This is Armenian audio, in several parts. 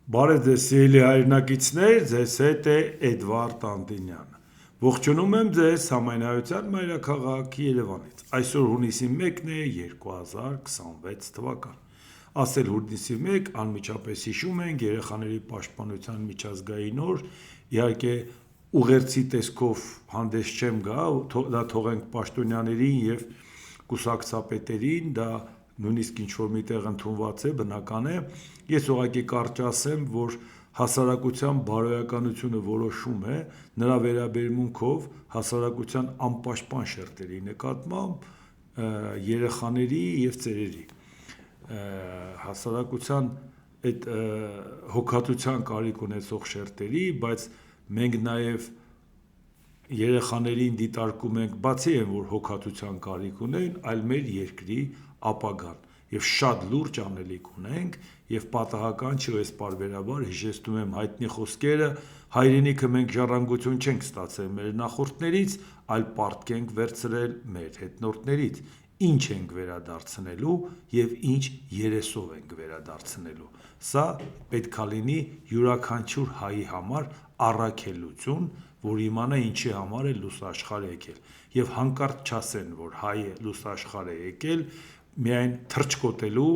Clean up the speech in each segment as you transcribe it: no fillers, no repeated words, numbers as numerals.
Բարև ձեզ սիրելի հայրենակիցներ, ձեզ հետ է Էդվարդ Անտինյանը։ Ողջունում եմ ձեզ Համայնայության մայրաքաղաք Երևանից։ Այսօր հունիսի 1-ն է 2026 թվական։ Ասել հունիսի 1 անմիջապես հիշում ենք երեխաների պաշտպանության միջազգային օր, իհարկե ուղերձի տեսքով հանդես չեմ գա, դա թողենք պաշտոնյաներին եւ կուսակցապետերին, դա նույնիսկ ինչ-որ միտեղ ընդունված է, բնական է, ես ուղղակի կարճ ասեմ, որ հասարակության բարոյականությունը որոշում է նրա վերաբերմունքով հասարակության անպաշտպան շերտերի նկատմամբ երեխաների եւ ծերերի հասարակության այդ հոգատության կարիք ունեցող շերտերի, բայց մենք նաեւ երեխաներին դիտարկում ենք բացի այն, որ հոգատության կարիք ունեն, այլ մեր երկրի ապագան եւ շատ լուրջ անելիք ունենք եւ պատահական չի, ես պարբերաբար հիշեցնում եմ հայտնի խոսքերը, հայրենիքը մենք ժառանգություն չենք ստացել մեր նախորդներից, այլ պարտք ենք վերցրել մեր հետնորդներից, ինչ ենք վերադարձնելու եւ ինչ երեսով ենք վերադարձնելու։ Սա պետքա լինի յուրաքանչյուր հայի համար առաքելություն, որ իմանա ինչի համար է լուսաշխար եկել եւ հանկարծ չասեն, որ հայը լուսաշխար է եկել միայն թրջկոտելու,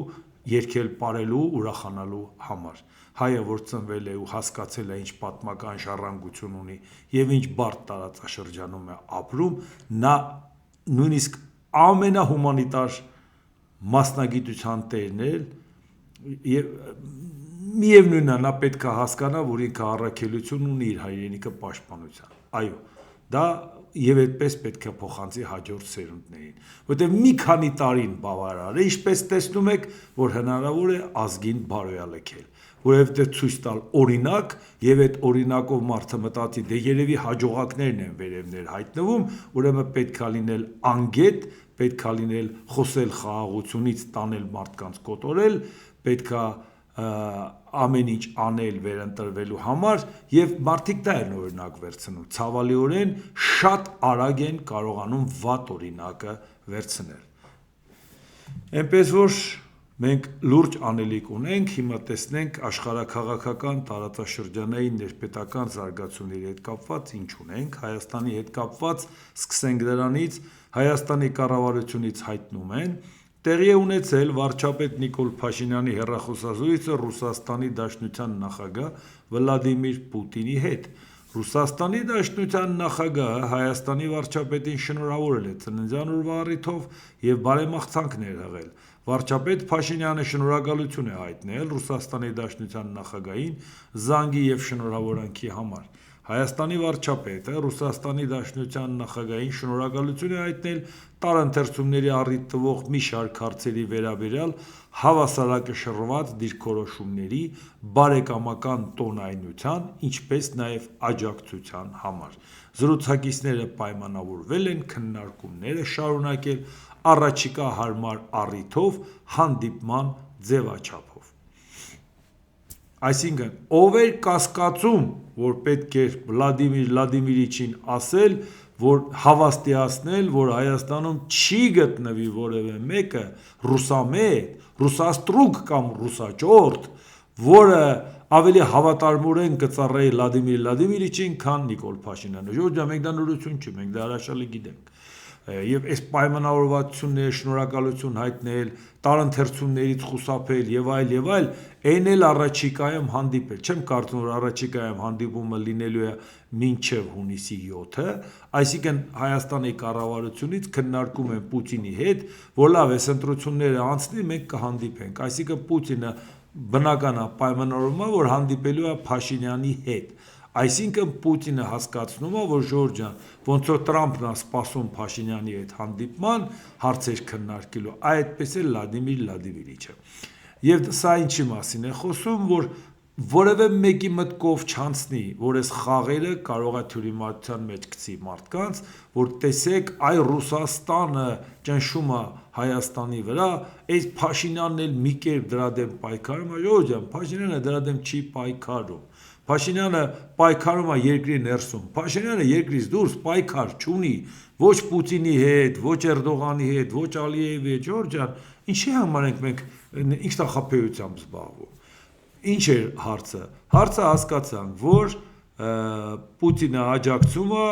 երգել պարելու, ուրախանալու համար։ Հայը, որ ծնվել է ու հասկացել է ինչ պատմական ժառանգություն ունի եւ ինչ բարդ տարածաշրջանում է ապրում, նա նույնիսկ ամենահումանիտար մասնագիտության տերն է եւ միևնույնն է, նա պետք է հասկանա, որ ինքը առաքելություն ունի իր հայրենիքը պաշտպանության։ Այո, դա եւ այդպես պետք է փոխանցի հաջորդ սերունդներին, որտեղ մի քանի տարին բավարար է, ինչպես տեսնում եք, որ հնարավոր է ազգին բարոյալքել, որովհետեւ ցույց տալ օրինակ եւ այդ օրինակով մարդը մտածի, դե երևի հաջողակներն են վերևներ հայտնվում, ուրեմն պետքա լինել անգետ, պետքա լինել խոսել խաղաղությունից, տանել մարդկանց կոտորել, պետքա ամեն ինչ անել վերընտրվելու համար եւ մարդիկ դա են օրինակ վերցնում, ցավալիորեն շատ արագ են կարողանում վատ օրինակը վերցնել։ Այնպես որ մենք լուրջ անելիք ունենք, հիմա տեսնենք աշխարհաքաղաքական տարածաշրջանային ներպետական զարգացումների հետ կապված ինչ ունենք, Հայաստանի հետ կապված սկսենք դրանից, Հայաստանի կառավարությունից հայտնում են տեղի է ունեցել վարչապետ Նիկոլ Փաշինյանի հեռախոսազրույցը Ռուսաստանի Դաշնության նախագահ Վլադիմիր Պուտինի հետ։ Ռուսաստանի Դաշնության նախագահը Հայաստանի վարչապետին շնորհավորել է ծննդյան օրվա առիթով եւ բարեմաղթանքներ հղել։ Վարչապետ Փաշինյանը շնորհակալություն է հայտնել Ռուսաստանի Դաշնության նախագահին զանգի եւ շնորհավորանքի համար։ Հայաստանի վարչապետը Ռուսաստանի Դաշնության նախագահին շնորհակալություն է հայտնել տարընթերցումների առիթ տվող մի շարք հարցերի վերաբերյալ հավասարակշռված դիրքորոշումների բարեկամական տոնայնության, ինչպես նաև աջակցության համար։ Զրուցակիցները պայմանավորվել են քննարկումները շարունակել առաջիկա հարմար առիթով հանդիպման ձևաչափով։ Այսինքն, ով էր կասկածում, որ պետք է Վլադիմիր Վլադիմիրիչին ասել, որ հավաստիացնել, որ Հայաստանում չի գտնվի որևէ մեկը ռուսամետ, ռուսաստրուկ կամ ռուսաճորտ, որը ավելի հավատարմորեն կծառայի Վլադիմիր Վլադիմիրիչին, քան Նիկոլ Փաշինյանը։ Ժողովուրդ, մենք դա նորություն չի, մենք դա հրաշալի գիտենք։ Եվ այս պայմանավորվածությունները շնորհակալություն հայտնել, տարընթերցումներից խուսափել եւ այլ, այն էլ առաջիկայում հանդիպել։ Չեմ կարծում, որ առաջիկայում հանդիպումը լինելու է մինչև հունիսի 7-ը, այսինքն Հայաստանի կառավարությունից քննարկում են Պուտինի հետ, որ լավ է, ընտրությունները անցնի, մենք կհանդիպենք։ Այսինքն Պուտինը բնական է պայմանավորվում է, որ հանդիպելու է Փաշինյանի հետ։ Այսինքն Պուտինը հասկացնում է, որ Ժորժ ջան, ոնց որ Տրամփն է սպասում Փաշինյանի հետ հանդիպման հարցեր քննարկելու, այդպես է Վլադիմիր Վլադիմիրիչը։ Եվ սա ինչի մասին է խոսում, որ որևէ մեկի մտքով չանցնի, որ այս խաղերը կարող է թյուրիմացության մեջ գցի մարդկանց, որ տեսեք, այ Ռուսաստանը ճնշում է Հայաստանի վրա, այս Փաշինյանն էլ մի կերպ դրա դեմ պայքարում է, Ժողովուրդ ջան, Փաշինյանը դրա դեմ չի պայքարում։ Փաշինյանը պայքարում է երկրի ներսում, Փաշինյանը երկրից դուրս պայքար չունի, ոչ Պուտինի հետ, ոչ Էրդողանի հետ, ոչ Ալիևի հետ, Ժողովուրդ ջան, ինչի համար ենք մենք ինքնախապեյությամբ զբաղվում։ ինչ էր հարցը։ Հարցը հասկացանք, որ Պուտինը աջակցում է,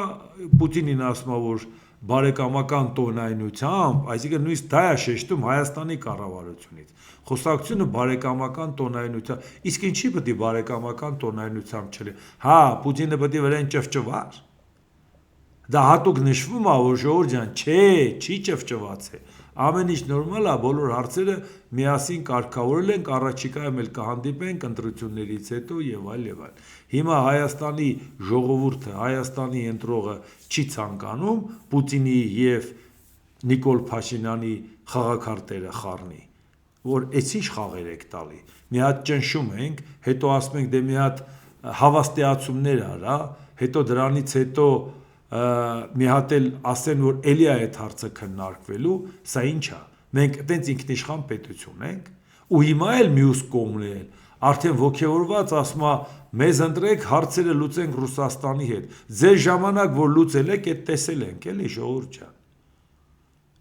Պուտինին ասում է, որ բարեկամական տոնայնությամբ, այսինքն նույնիսկ դա է շեշտում Հայաստանի կառավարությունից։ Խոսակցությունը բարեկամական տոնայնությամբ, իսկ ինչի պետք է բարեկամական տոնայնությամբ չլի։ Հա, Պուտինը պետք է վրան ճվճվար։ Դա հատուկ նշվում է, որ ժողովուրդ ջան, չէ, չի ճվճվացել։ Ամեն ինչ նորմալ է, բոլոր հարցերը միասին կարգավորել ենք, առաջիկայում էլ կհանդիպենք ընտրություններից հետո եւ այլ եւ այլ։ Հիմա Հայաստանի ժողովուրդը, Հայաստանի ընտրողը չի ցանկանում Պուտինի եւ Նիկոլ Փաշինյանի խաղաքարտերը խառնի, որ էս ինչ խաղեր եք տալի։ Մի հատ ճնշում ենք, հետո ասում ենք դե մի հատ հավաստիացումներ արա, հետո դրանից հետո մի հատ էլ ասեն, որ էլի է այդ հարցը քննարկվելու, սա ինչ է։ Մենք այտենց ինքնիշխան պետություն ենք, ու հիմա էլ մյուս կողմն էլ արդեն ոգևորված ասում է, մեզ ընտրեք, հարցերը լուծենք Ռուսաստանի հետ։ Ձեր ժամանակ, որ լուծել եք, այդ տեսել ենք, էլի ժողովուրդ ջան։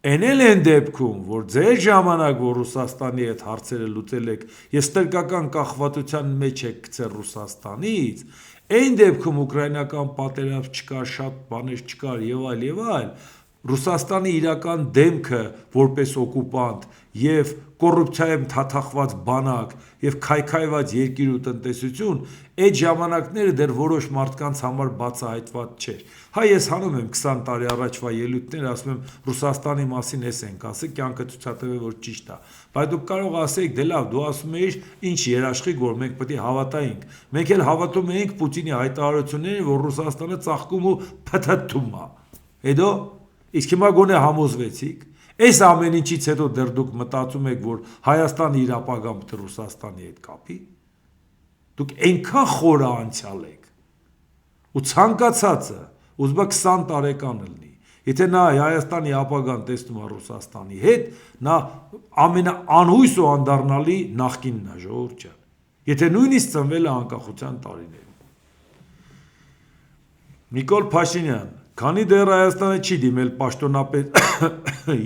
Էն էլ են դեպքում, որ ձեր ժամանակ, որ Ռուսաստանի հետ հարցերը լուծել եք, ես ստրկական կախվածության մեջ եք գցել Ռուսաստանից, այն դեպքում ուկրաինական պատերազմ չկար, շատ բաներ չկար եւ այլ, Ռուսաստանի իրական դեմքը որպես օկուպանտ եւ կոռուպցիայում թաթախված բանակ եւ քայքայված երկիր ու տնտեսություն, այդ ժամանակները դեռ որոշ մարդկանց համար բացահայտված չէր։ Հա ես հանում եմ 20 տարի առաջվա ելույթներ, ասում եմ Ռուսաստանի մասին էս ենք ասել, կյանքը ցուցաբերել որ ճիշտ է։ Բայց դուք կարող ասեիք, դե լավ, դու ասում էիր, ինչ երաշխիք, որ մենք պետք է հավատայինք։ Մենք էլ հավատում էինք Պուտինի հայտարարություններին, որ Ռուսաստանը ծաղկում ու փթթում է։ Հետո իսկ հիմա գոնե համոզվեցիք։ Այս ամեն ինչից հետո դեռ դուք մտածում եք, որ Հայաստանը իր ապագան պետք է Ռուսաստանի հետ կապի։ Դուք այնքան խորը անցյալ եք։ Ու ցանկացածը ուզում է 20 տարեկան լինի։ Եթե նա Հայաստանի ապագան տեսնում է Ռուսաստանի հետ, նա ամենաանհույս ու անդառնալի նախկինն է, ժողովուրդ ջան։ Եթե նույնիսկ ծնվել է անկախության տարիներում։ Նիկոլ Փաշինյան, քանի դեռ Հայաստանը չի դիմել պաշտոնապես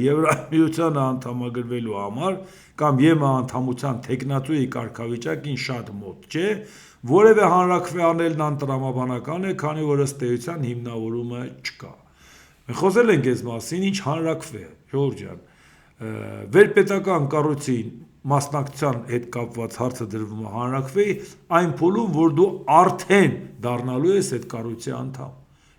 Եվրամիությանը անդամագրվելու համար կամ ԵՄ անդամության թեկնածուի կարգավիճակին շատ մոտ չէ, որևէ հանրաքվե անելն անտրամաբանական է, քանի որ ըստ էության հիմնավորումը չկա։ Մենք խոսել ենք այս մասին, ինչ հանրաքվե, ժողովուրդ ջան, վերպետական կառույցի մասնակցության հետ կապված հարցը դրվում է հանրաքվեի, այն փուլում, որ դու արդեն դառնալու ես այդ կառույցի անդամ։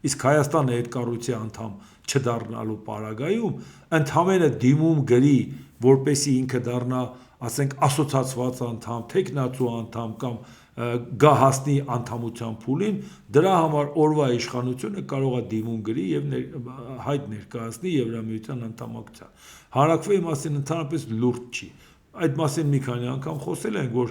Իսկ Հայաստանը այդ կառույցի անդամ չդառնալու պարագայում ընդհանրապես դիմում գրի, որպեսի ինքը դառնա, ասենք, ասոցիացված անդամ, թեկնածու անդամ կամ գա հասնի անդամության փուլին, դրա համար օրվա իշխանությունը կարող է դիմում գրի եւ հայտ ներկայացնի Եվրամիության անդամակցության։ Հանրաքվեի մասին ընդհանրապես լուրջ չի։ Այդ մասին մի քանի անգամ խոսել ենք, որ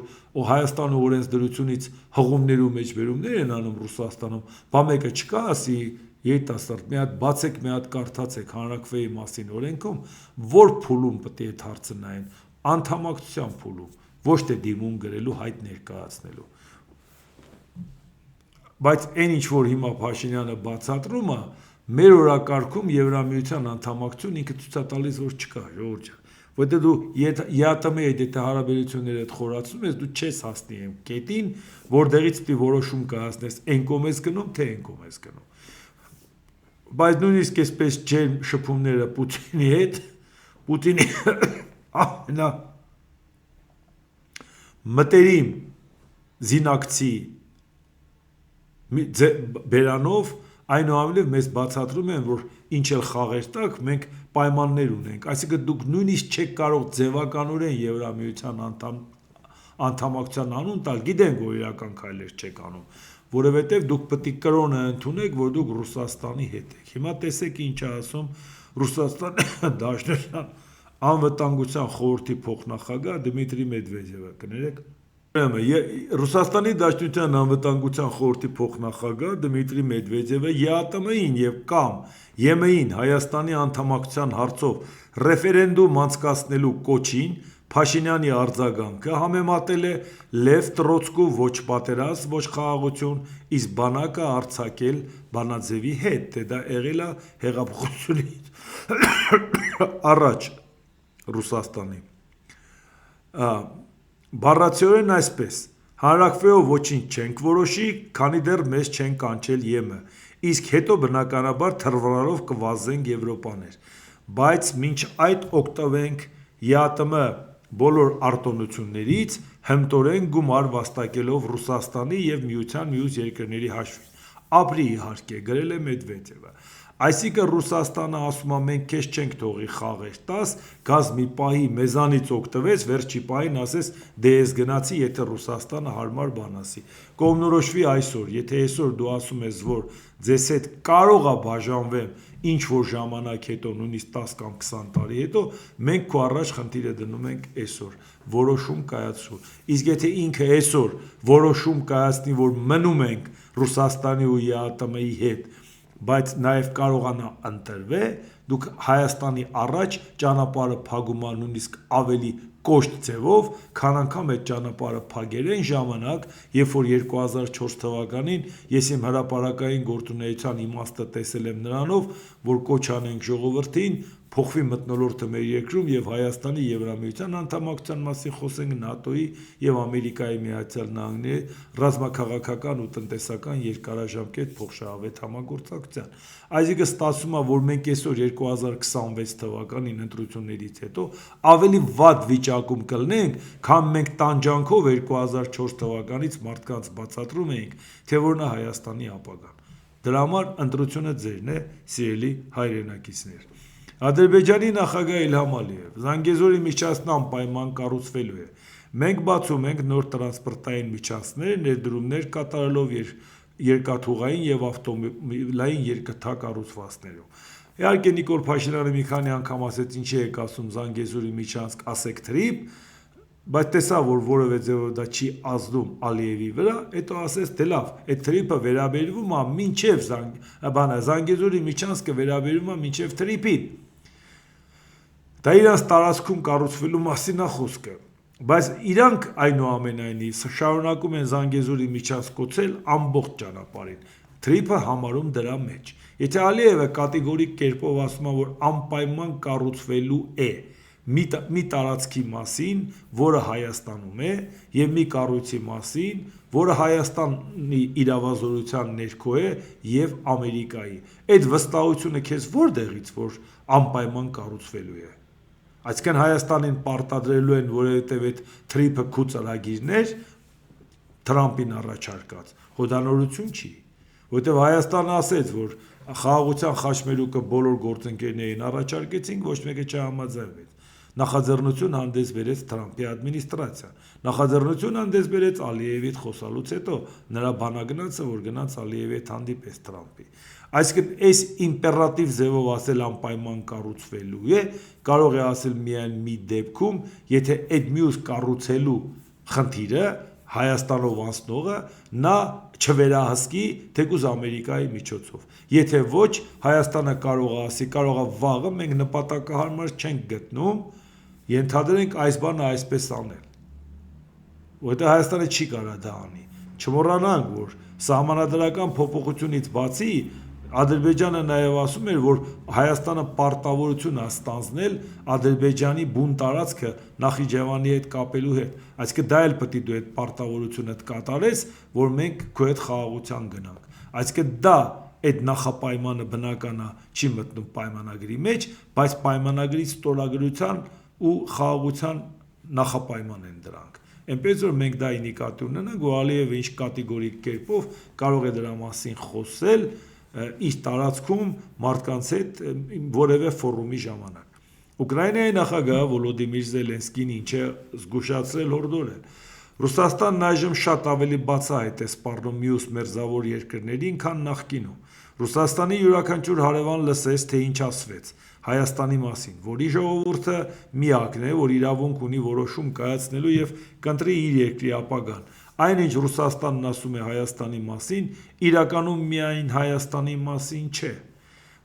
Հայաստանը օրենսդրությունից հղումներու մեջբերումներ են անում Ռուսաստանում, բա մեկը չկա, ասի երիտասարդ, մի հատ բացեք, մի հատ կարդացեք հանրաքվեի մասին օրենքում, որ փուլում պետք է այդ հարցը նայեն, անդամակցության փուլում, ոչ թե դիմում գրելու հայտ ներկայացնելու։ Բայց այն ինչ որ հիմա Փաշինյանը բացատրում է, մեր օրակարգում Եվրամիության անդամակցություն ինքը ցույց է տալիս, որ չկա, ժողովուրդ ջան։ Որտեղ դու ԵԱՏՄ-ի հետ հարաբերությունները խորացնում ես, դու չես հասնի այն կետին, որտեղից պիտի որոշում կայացնես, այն կողմ ես գնում, թե այն կողմ ես գնում։ Բայց նույնիսկ այսպես ջերմ շփումները Պուտինի հետ, Պուտինի ամենա մտերիմ զինակցի բերանով այնուամենայնիվ մեզ բացատրում են, որ ինչ էլ խաղեր տակ, մենք պայմաններ ունենք, այսինքն դուք նույնիսկ չեք կարող ձևականորեն Եվրամիության անդամակցության անուն տալ, գիտենք, որ իրական քայլեր չեք անում, որովհետև դուք պետք է կրոնը ընդունեք, որ դուք Ռուսաստանի հետ եք։ Հիմա տեսեք ինչ է ասում Ռուսաստանի Դաշնության անվտանգության խորհրդի փոխնախագահ Դմիտրի Մեդվեդևը, կներեք։ Ռուսաստանի Դաշնության անվտանգության խորհրդի փոխնախագահ Դմիտրի Մեդվեդևը ԵԱՏՄ-ին եւ կամ ԵՄ-ին Հայաստանի անդամակցության հարցով ռեֆերենդում անցկացնելու կոչին Փաշինյանի արձագանքը համեմատել է Լև Տրոցկու ոչ պատերազմ, ոչ խաղաղություն, իսկ բանակը արձակել Բանաձևի հետ, թե դա եղել է հեղափոխությունից առաջ Ռուսաստանի։ Բառացիորեն այսպես, Հանրաքվեով ոչինչ չենք որոշի, քանի դեռ մեզ չեն կանչել ԵՄ, իսկ հետո բնականաբար թռվռալով կվազենք Եվրոպաներ, բայց մինչ այդ օգտվենք ԵԱՏՄ բոլոր արտոնություններից, հմտորեն գումար վաստակելով Ռուսաստանի և Միության մյուս երկրների հաշվին, ապրի իհարկե, գրել է Մեդվեդևը, այսինքն Ռուսաստանը ասում է մենք քեզ չենք թողի խաղեր տաս, գազ մի պահի մեզանից օգտվեց, վերջի պահին ասես դե ես գնացի, եթե Ռուսաստանը հարմար բան ասի, կողմնորոշվի այսօր, եթե այսօր դու ասում ես, որ ձեզ հետ կարող է բաժանվեմ ինչ որ ժամանակ հետո, նույնիսկ 10 կամ 20 տարի հետո, մենք քո առաջ խնդիրը դնում ենք այսօր, որոշում կայացրու, իսկ եթե ինքը այսօր որոշում կայացնի, որ մնում ենք Ռուսաստանի ու ԵԱՏՄ-ի հետ, բայց նաև կարողանա ընտրվել, դուք Հայաստանի առաջ ճանապարհը փակում ա նույնիսկ ավելի կոշտ ձևով, քան անգամ այդ ճանապարհը փակել են ժամանակ, երբ որ 2004 թվականին ես իմ հրապարակային գործունեության իմաստը տեսել եմ նրանով, որ կոչ անենք ժողովրդին, փոխվի մթնոլորտը մեր երկրում եւ Հայաստանի Եվրամիության անդամակցության մասին խոսենք ՆԱՏՕ-ի եւ Ամերիկայի Միացյալ Նահանգների ռազմաքաղաքական ու տնտեսական երկարաժամկետ փոխշահավետ համագործակցության։ Այսինքն ստացվում է, որ մենք այսօր 2026 թվականին ընտրություններից հետո ավելի վատ վիճակում կլինենք, քան մենք տանջանքով 2004 թվականից մարդկանց բացատրում էինք, թե որն է Հայաստանի ապագան։ Դրա համար ընտրությունը ձերն է, սիրելի հայրենակիցներ։ Ադրբեջանի նախագահ Իլհամ Ալիև Զանգեզուրի միջանցքն անպայման կառուցվելու է։ Մենք բացում ենք նոր տրանսպորտային միջանցքներ, ներդրումներ կատարելով երկաթուղային եւ ավտոմոբիլային երկթակառուցվածքներում։ Իհարկե Նիկոլ Փաշինյանը մի քանի անգամ ասեց ինչի եք ասում Զանգեզուրի միջանցք, ասեք թրիփ, բայց տեսա, որ որևէ ձևով դա չի ազդում Ալիևի վրա, հետո ասեց, դե լավ, այդ թրիփը վերաբերվում է մինչև Զանգեզուրի միջանցքը վերաբերվում է մինչև թրիփին։ Դա իրանց տարածքում կառուցվելու մասին է խոսքը, բայց իրանք այնուամենայնիվ շարունակում են Զանգեզուրի միջանցք կոչել ամբողջ ճանապարհին, թրիփը համարում դրա մեջ։ Եթե Ալիևը կատեգորիկ կերպով ասում է, որ անպայման կառուցվելու է մի տարածքի մասին, որը Հայաստանում է, եւ մի կառույցի մասին, որը Հայաստանի իրավազորության ներքո է եւ Ամերիկայի։ Այդ վստահությունը քեզ որտեղից որ անպայման կառուցվելու է։ Այսինքն Հայաստանին պարտադրելու են, որովհետեւ այդ թրիփը քու ծրագիրներ Թրամփին առաջարկած, հոդանորություն չի, որովհետեւ Հայաստանը ասեց, որ խաղաղության խաչմերուկը բոլոր գործընկերներին առաջարկեցին, ոչ մեկը չհամաձայնվեց։ Նախաձեռնություն հանդես բերեց Թրամփի ադմինիստրացիան, նախաձեռնություն հանդես բերեց Ալիևի հետ խոսալուց հետո, նրա բանագնացը, որ գնաց Ալիևի հետ հանդիպես Թրամփի։ Այսինքն այս իմպերատիվ ձևով ասել անպայման կառուցվելու է, կարող է ասել միայն մի դեպքում, եթե այդ մյուս կառուցելու խնդիրը Հայաստանով անցնողը նա չվերահսկի թեկուզ Ամերիկայի միջոցով։ Եթե ոչ, Հայաստանը կարող է ասի, կարող է վաղը մենք նպատակահարմար չենք գտնում, ենթադրենք այս բանը այսպես անել, որովհետև Հայաստանը չի կարող դա անի։ Չմոռանանք, որ սահմանադրական փոփոխությունից բացի Ադրբեջանը նաև ասում էր, որ Հայաստանը պարտավորություն է ստանձնել Ադրբեջանի բուն տարածքը Նախիջևանի հետ կապելու հետ։ Այսինքն դա էլ պետք է դու այդ պարտավորությունը կատարես, որ մենք քո հետ խաղաղության գնանք։ Այսինքն դա այդ նախապայմանը բնական է չի մտնում պայմանագրի մեջ, բայց պայմանագրի ստորագրության ու խաղաղության նախապայման են դրանք։ Այնպես որ մենք դա նկատի ունենանք, որ Ալիևը ինչ կատեգորիկ կերպով կարող է դրա մասին խոսել իր տարածքում մարդկանց հետ որևէ ֆորումի ժամանակ։ Ուկրաինայի նախագահ Վոլոդիմիր Զելենսկին ինչ է զգուշացրել հորդորել։ Ռուսաստանն այժմ շատ ավելի բացահայտ է սպառնում մյուս մերձավոր երկրներին, քան նախկինում։ Ռուսաստանի յուրաքանչյուր հարևան լսեց, թե ինչ ասվեց Հայաստանի մասին, որի ժողովուրդը միակն է, որ իրավունք ունի որոշում կայացնելու եւ կընտրի իր երկրի ապագան։ Այնինչ Ռուսաստանն ասում է Հայաստանի մասին, իրականում միայն Հայաստանի մասին չէ։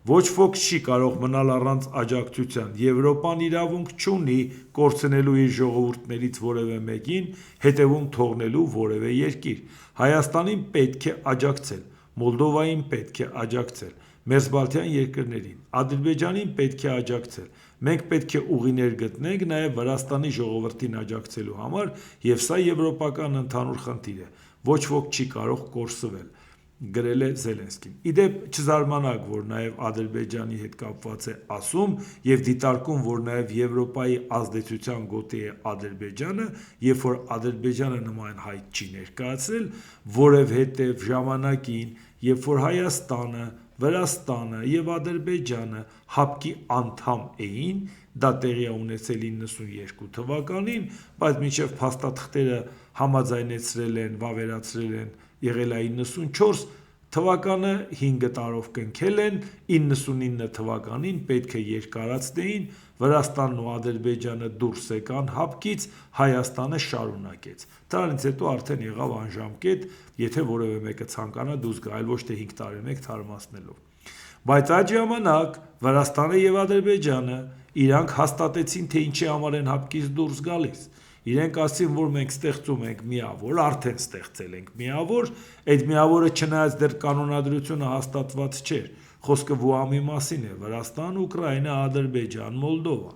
Ոչ ոք չի կարող մնալ առանց աջակցության։ Եվրոպան իրավունք չունի կորցնելու իր ժողովուրդներից որևէ մեկին, հետևում թողնելու որևէ երկիր։ Հայաստանին պետք է աջակցել, Մոլդովային պետք է աջակցել։ մերձբալթյան երկրներին։ Ադրբեջանին պետք է աջակցել։ Մենք պետք է ուղիներ գտնենք նաև Վրաստանի ժողովրդին աջակցելու համար, եւ սա եվրոպական ընդհանուր խնդիր է։ Ոչ ոք չի կարող կորսվել, գրել է Զելենսկին։ Իդեպ չզարմանաք, որ նաև Ադրբեջանի հետ կապված է ասում եւ դիտարկում, որ նաև Եվրոպայի ազդեցության գոտի է Ադրբեջանը, երբ որ Ադրբեջանը նման հայտ չի ներկայացրել, որովհետեւ ժամանակին, երբ որ Հայաստանը, Վրաստանը եւ Ադրբեջանը ՀԱՊԿ-ի անդամ էին, դա տեղի է ունեցել 92 թվականին, բայց մինչև փաստաթղթերը համաձայնեցրել են, վավերացրել են, եղել է 94 թվականը 5 տարով կնքել են, 99 թվականին պետք է երկարացնեին, Վրաստանն ու Ադրբեջանը դուրս եկան ՀԱՊԿ-ից, Հայաստանը շարունակեց։ Դրանից հետո արդեն եղավ անժամկետ, եթե որևէ մեկը ցանկանա դուրս գա, այլ ոչ թե 5 տարի մեկ թարմացնելով։ Բայց այդ ժամանակ Վրաստանը եւ Ադրբեջանը իրանք հաստատեցին, թե ինչի համար են ՀԱՊԿ-ից դուրս գալիս։ Իրենք ասին, որ մենք ստեղծում ենք միավոր, արդեն ստեղծել ենք միավոր, այդ միավորը չնայած դեռ կանոնադրությունը հաստատված չէր։ Խոսքը ՎՈԱՄ-ի մասին է՝ Վրաստան, Ուկրաինա, Ադրբեջան, Մոլդովա։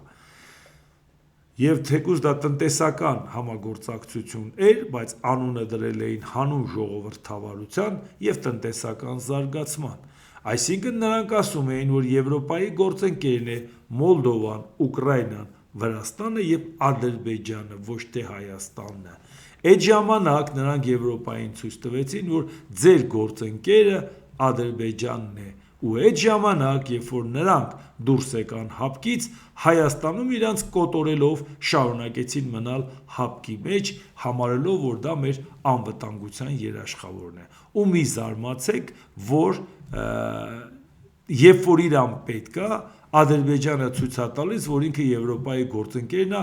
Եվ թեկուզ դա տնտեսական համագործակցություն էր, բայց անունը դրել էին հանուն ժողովրդավարության եւ տնտեսական զարգացման։ Այսինքն նրանք ասում էին, որ Եվրոպայի գործընկերն է Մոլդովան, Ուկրաինան, Վրաստանը եւ Ադրբեջանը, ոչ թե Հայաստանն է։ Այդ ժամանակ նրանք Եվրոպային ցույց տվեցին, որ ձեր գործընկերը Ադրբեջանն է, ու այդ ժամանակ, երբ որ նրանք դուրս եկան ՀԱՊԿ-ից, Հայաստանում իրանց կոտորելով շարունակեցին մնալ ՀԱՊԿ-ի մեջ, համարելով, որ դա մեր անվտանգության երաշխավորն է։ Ու մի զարմացեք, որ երբ որ իրան պետք է, Ադրբեջանը ցույց է տալիս, որ ինքը Եվրոպայի գործընկերն է,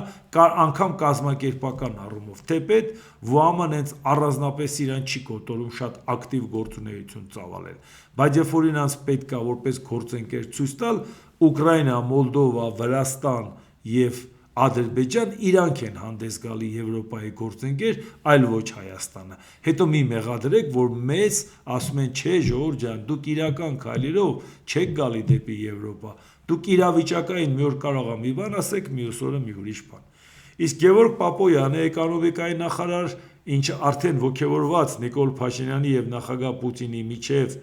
անգամ կազմակերպական առումով, թեպետ ՎՈԱՄ-ն հենց առանձնապես իրան չի կոտորում շատ ակտիվ գործունեություն ծավալել, բայց երբ որ իրանց պետք է որպես գործընկեր ցույց տալ, Ուկրաինա, Մոլդովա, Վրաստան եւ Ադրբեջան իրանք են հանդես գալի Եվրոպայի գործընկեր, այլ ոչ Հայաստանը։ Հետո մի մեղադրեք, որ մեզ ասում են, չէ, ժողովուրդ ջան, դուք իրական քայլերով չեք գալի դեպի Եվրոպա։ Դուք իրավիճակային մի օր կարող ա մի բան ասեք, մյուս օրը մի ուրիշ բան։ Իսկ Գևորգ Պապոյանը, էկոնոմիկայի նախարար, ինչը արդեն ոգևորված Նիկոլ Փաշինյանի եւ նախագահ Պուտինի միջև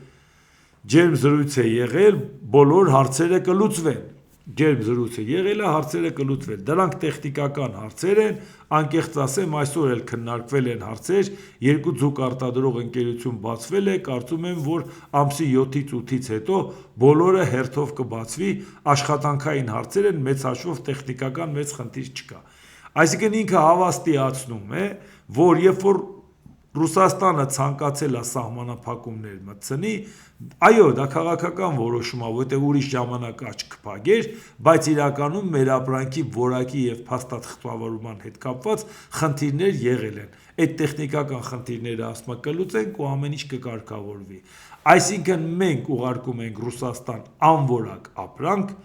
ջերմ զրույց է եղել, բոլոր հարցերը կլուծվեն։ Ջերմ զրույցը եղել է, հարցերը կլուծվել։ Դրանք տեխնիկական հարցեր են, անկեղծ ասեմ, այսօր էլ քննարկվել են հարցեր, երկու ձուկ արտադրող ընկերություն բացվել է, կարծում եմ, որ ամսի 7-ից 8-ից հետո բոլորը հերթով կբացվի, աշխատանքային հարցեր են, մեծ հաշվով տեխնիկական մեծ խնդիր չկա։ Այսինքն ինքը հավաստիացնում է, որ երբ որ Ռուսաստանը ցանկացել է սահմանափակումներ մտցնի, այո, դա քաղաքական որոշում է, որտեղ ուրիշ ժամանակ աչք կփակեր, բայց իրականում մեր ապրանքի որակի եւ փաստաթղթավորման հետ կապված խնդիրներ եղել են։ Այդ տեխնիկական խնդիրները ասма կլուծենք ու ամեն ինչ կկարգավորվի։ Այսինքն մենք ուղարկում ենք Ռուսաստան անորակ ապրանք,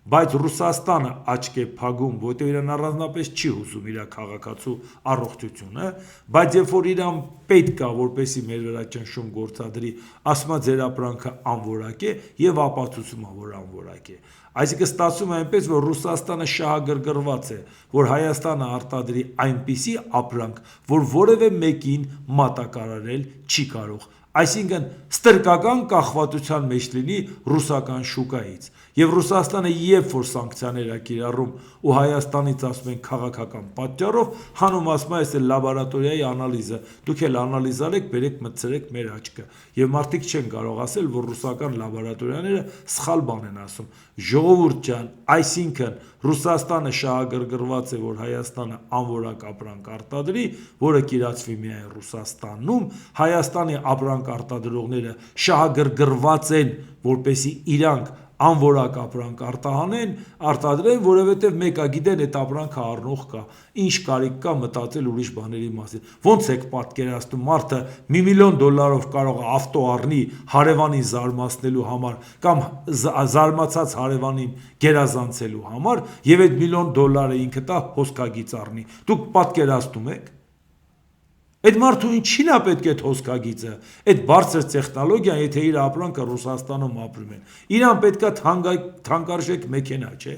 բայց Ռուսաստանը աչք է փակում, որտեղ իրան առանձնապես չի հուզում իր քաղաքացու առողջությունը, բայց երբ որ իրան պետք է, որպեսի մեր վրա ճնշում գործադրի, ասում է ձեր ապրանքը անորակ է եւ ապացուցում է, որ անորակ է։ Այսինքն ստացվում է այնպես, որ Ռուսաստանը շահագրգռված է, որ Հայաստանը արտադրի այնպիսի ապրանք, որ որևէ մեկին մատակարարել չի կարող։ Այսինքն ստրկական կախվածության մեջ լինի ռուսական շուկայից։ Եվ Ռուսաստանը երբ որ սանկցիաներ է կիրառում ու Հայաստանից ասում են քաղաքական պատճառով, հանում ասում է, այս է լաբորատորիայի անալիզը, դուք էլ անալիզ արեք, բերեք մտցրեք մեր աչքը։ Եվ մարդիկ չեն կարող ասել, որ ռուսական լաբորատորիաները սխալ բան են ասում։ Ժողովուրդ ջան, այսինքն Ռուսաստանը շահագրգռված է, որ Հայաստանը անորակ ապրանք արտադրի, որը կիրացվի միայն Ռուսաստանում, Հայաստանի ապրանք արտադրողները շահագրգռված են, որպեսզի իրանք անորակ ապրանք արտադրեն, որովհետև մեկը գիտեն այդ ապրանքը առնող կա, ինչ կարիք կա մտածել ուրիշ բաների մասին։ Ոնց եք պատկերացնում, մարդը $1 միլիոն կարող է ավտո առնի հարևանին զարմացնելու համար կամ զարմացած հարևանին գերազանցելու համար եւ այդ $1 միլիոն ինքը տա հոսքագիծ առնի։ Դուք պատկերացնում եք։ Այդ մարդու ինչին է պետք է հոսքագիծը, այդ բարձր տեխնոլոգիան, եթե իր ապրանքը Ռուսաստանում ապրում են, իրան պետքա թանկարժեք մեքենա, չէ։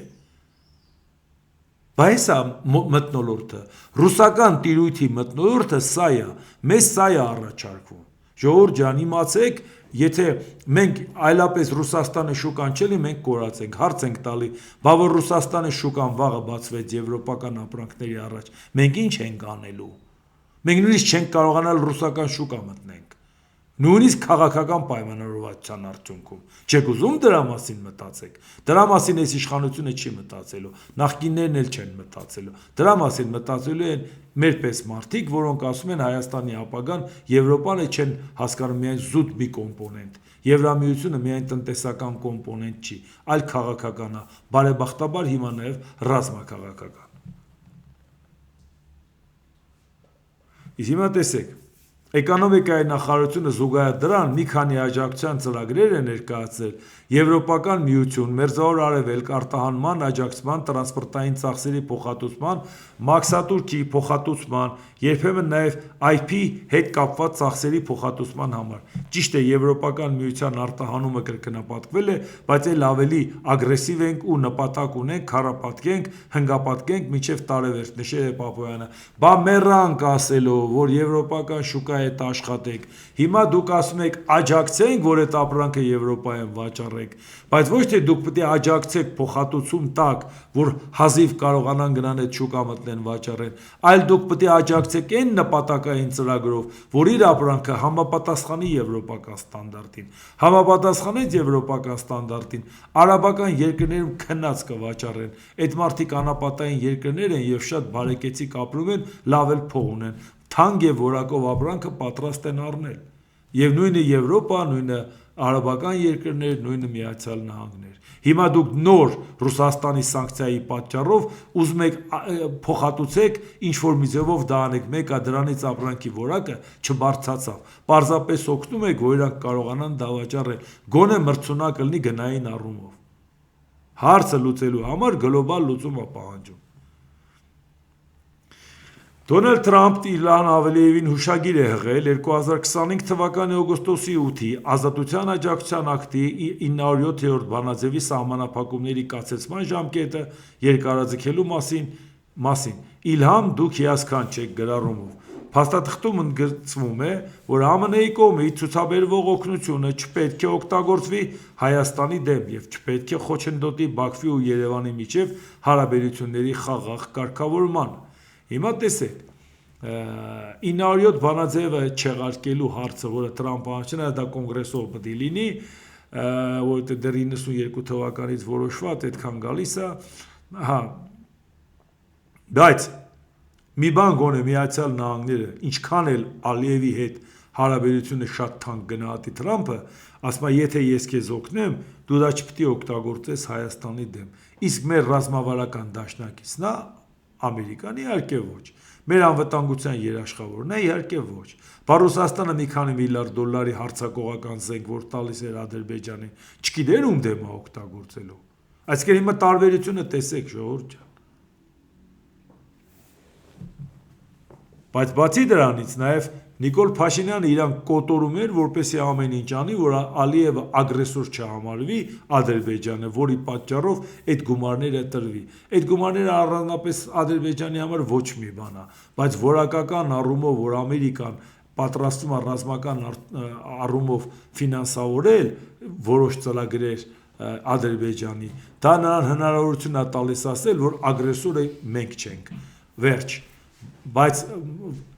Բայց սա մթնոլորտը, ռուսական տիրույթի մթնոլորտը սա է, մեզ սա է առաջարկվում։ Ժողովուրդ ջան, իմացեք, եթե մենք այլապես Ռուսաստանի շուկան չելի, մենք կորացենք, հարց ենք տալի, բա որ Ռուսաստանի շուկան վաղը բացվեց եվրոպական ապրանքների առաջ, մենք ինչ ենք անելու։ Մենք նույնիսկ չենք կարողանալ ռուսական շուկա մտնենք։ Նույնիսկ քաղաքական պայմանավորվածության արդյունքում։ Չեք ուզում դրա մասին մտածեք։ Դրա մասին այս իշխանությունը չի մտածելու, նախկիններն էլ չեն մտածելու։ Դրա մասին մտածելու են մեր պես մարդիկ, որոնք ասում են Հայաստանի ապագան Եվրոպան չեն հասկանում միայն զուտ մի կոմպոնենտ։ Եվրամիությունը միայն տնտեսական կոմպոնենտ չի, այլ քաղաքական է, բարեբախտաբար հիմա նաև ռազմաքաղաքական։ Իսկ հիմա տեսեք, Էկոնոմիկայի նախարարությունը զուգահեռ դրան մի քանի աջակցության ծրագրեր է ներկայացրել Եվրոպական միություն, Մերձավոր Արևելք, արտահանման, աջակցման, տրանսպորտային ծախսերի փոխհատուցման, մաքսատուրքի փոխհատուցման, երբեմն նաև IP հետ կապված ծախսերի փոխհատուցման համար։ Ճիշտ է, Եվրոպական միության արտահանումը կրկնապատկվել է, բայց այլ ավելի ագրեսիվ ենք ու նպատակ ունենք քարապատկենք, հնգապատկենք մինչև տարեվերջ, նշել է Պապոյանը։ Բա մեռանք ասելով, որ եվրոպական շուկա հետ աշխատեք։ Հիմա դուք ասում եք աջակցենք, որ այդ ապրանքը Եվրոպայում վաճառենք, բայց ոչ թե դուք պետք է աջակցեք փոխհատուցում տակ, որ հազիվ կարողանան գնան այդ շուկա մտնեն վաճառեն, այլ դուք պետք է աջակցեք այն նպատակային ծրագրով, որ իր ապրանքը համապատասխանի եվրոպական ստանդարտին, համապատասխանեց եվրոպական ստանդարտին, արաբական երկրներում քնած կվաճառեն, այդ մարդիկ անապատային երկրներ են եւ շատ բարեկեցիկ ապրում են, լավ էլ փող ունեն, թանկ եւ որակով ապրանքը պատրաստ են առնել, եւ նույնը Եվրոպա, նույնը արաբական երկրներ, նույնը Միացյալ Նահանգներ։ Հիմա դուք նոր Ռուսաստանի սանկցիայի պատճառով ուզում եք փոխհատուցեք, ինչ որ մի ձևով դա անեք, մեկը դրանից ապրանքի որակը չբարձրացավ։ Պարզապես օգնում եք, որ իրանք կարողանան դա վաճառել, գոնե մրցունակ լինի գնային առումով։ Հարցը լուծելու համար գլոբալ լուծում է պահանջում։ Դոնալդ Թրամփն Իլհամ Ալիևին հուշագիր է հղել 2025 թվականի օգոստոսի 8-ի Ազատության աջակցության ակտի 907-րդ բանաձևի սահմանափակումների կացեցման ժամկետը երկարաձգելու մասին։ Իլհամ, դուք հիասքանչ չեք գրառումով։ Փաստաթղթում ընդգծվում է, որ ԱՄՆ-ի կողմից ցուցաբերվող օգնությունը չպետք է օգտագործվի Հայաստանի դեմ եւ չպետք է խոչընդոտի Բաքվի ու Երևանի միջև հարաբերությունների խաղաղ կարգավորման։ Հիմա տեսեք, 907 բանաձևը չեղարկելու հարցը, որը Թրամփը անցնում է, դա կոնգրեսով պետք է լինի, որովհետեւ դեռ 92 թվականից որոշված այդքան գալիս է, բայց մի բան գոնե Միացյալ Նահանգները, ինչքան էլ Ալիևի հետ հարաբերությունը շատ թանկ գնահատի Թրամփը, ասում է, եթե ես քեզ օգնեմ, դու դա չպետք է օգտագործես Հայաստանի դեմ։ Իսկ մեր ռազմավարական դաշնակիցն է Ամերիկան, իհարկե ոչ։ Մեր անվտանգության երաշխավորն է, իհարկե ոչ։ Բա Ռուսաստանը մի քանի միլիարդ դոլարի հարձակողական զենք, որ տալիս էր Ադրբեջանին, չգիտեր ում դեմ է օգտագործելու։ Այսինքն հիմա տարբերությունը տեսեք, ժողովուրդ ջան։ Բայց բացի դրանից նաև Նիկոլ Փաշինյանը իրան կոտորում էր, որպեսզի ամեն ինչ անի, որ Ալիևը ագրեսոր չհամարվի Ադրբեջանը, որի պատճառով այդ գումարները տրվի։ Այդ գումարները առանձնապես Ադրբեջանի համար ոչ մի բան է, բայց որակական առումով, որ Ամերիկան պատրաստվում է ռազմական առումով ֆինանսավորել որոշ ծրագրեր Ադրբեջանի, դա նրան հնարավորություն է տալիս ասել, որ ագրեսորը մենք չենք։ Վերջ։ Բայց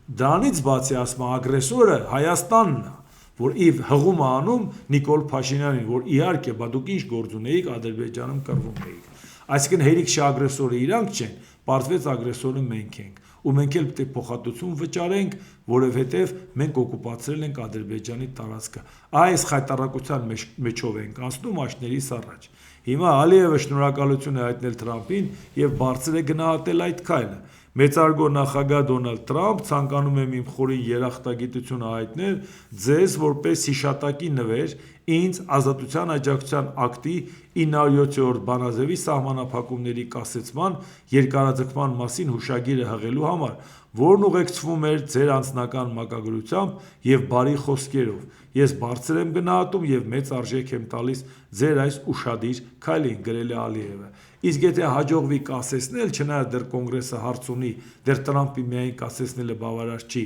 դրանից բացի ասում ագրեսորը Հայաստանն է, որ իր հղում է անում Նիկոլ Փաշինյանին, որ իհարկե, բա դուք ինչ գործ ունեիք Ադրբեջանում կռվում էիք։ Այսինքն հերիք ագրեսորը իրանք չեն, պարզվեց ագրեսորը մենք ենք, ու մենք էլ պետք է փոխհատուցում վճարենք, որովհետև մենք օկուպացրել ենք Ադրբեջանի տարածքը։ Այս խայտարակության մեջով ենք անցնում աշներիս առաջ։ Հիմա Ալիևը շնորհակալություն է հայտնել Թրամփին եւ բարձր է գնահատել այդ քայլը։ Մեծարգո նախագահ Դոնալդ Թրամփ ցանկանում եմ իմ խորին երախտագիտությունը հայտնել ձեզ որպես հիշատակի նվեր ինձ ազատության աջակցության ակտի 907-րդ բանաձևի սահմանափակումների կասեցման երկարաձգման մասին հուշագիրը հղելու համար, որն ուղեկցվում էր ձեր անձնական մակագրությամբ և բարի խոսքերով, ես բարձր եմ գնահատում և մեծ արժեք եմ տալիս ձեր այս ուշադիր քայլին, գրել է Ալիևը։ Իսկ եթե հաջողվի կասեցնել, չնայած դեռ կոնգրեսը հարց ունի, դեռ Տրամփի միայն կասեցնելը բավարար չի,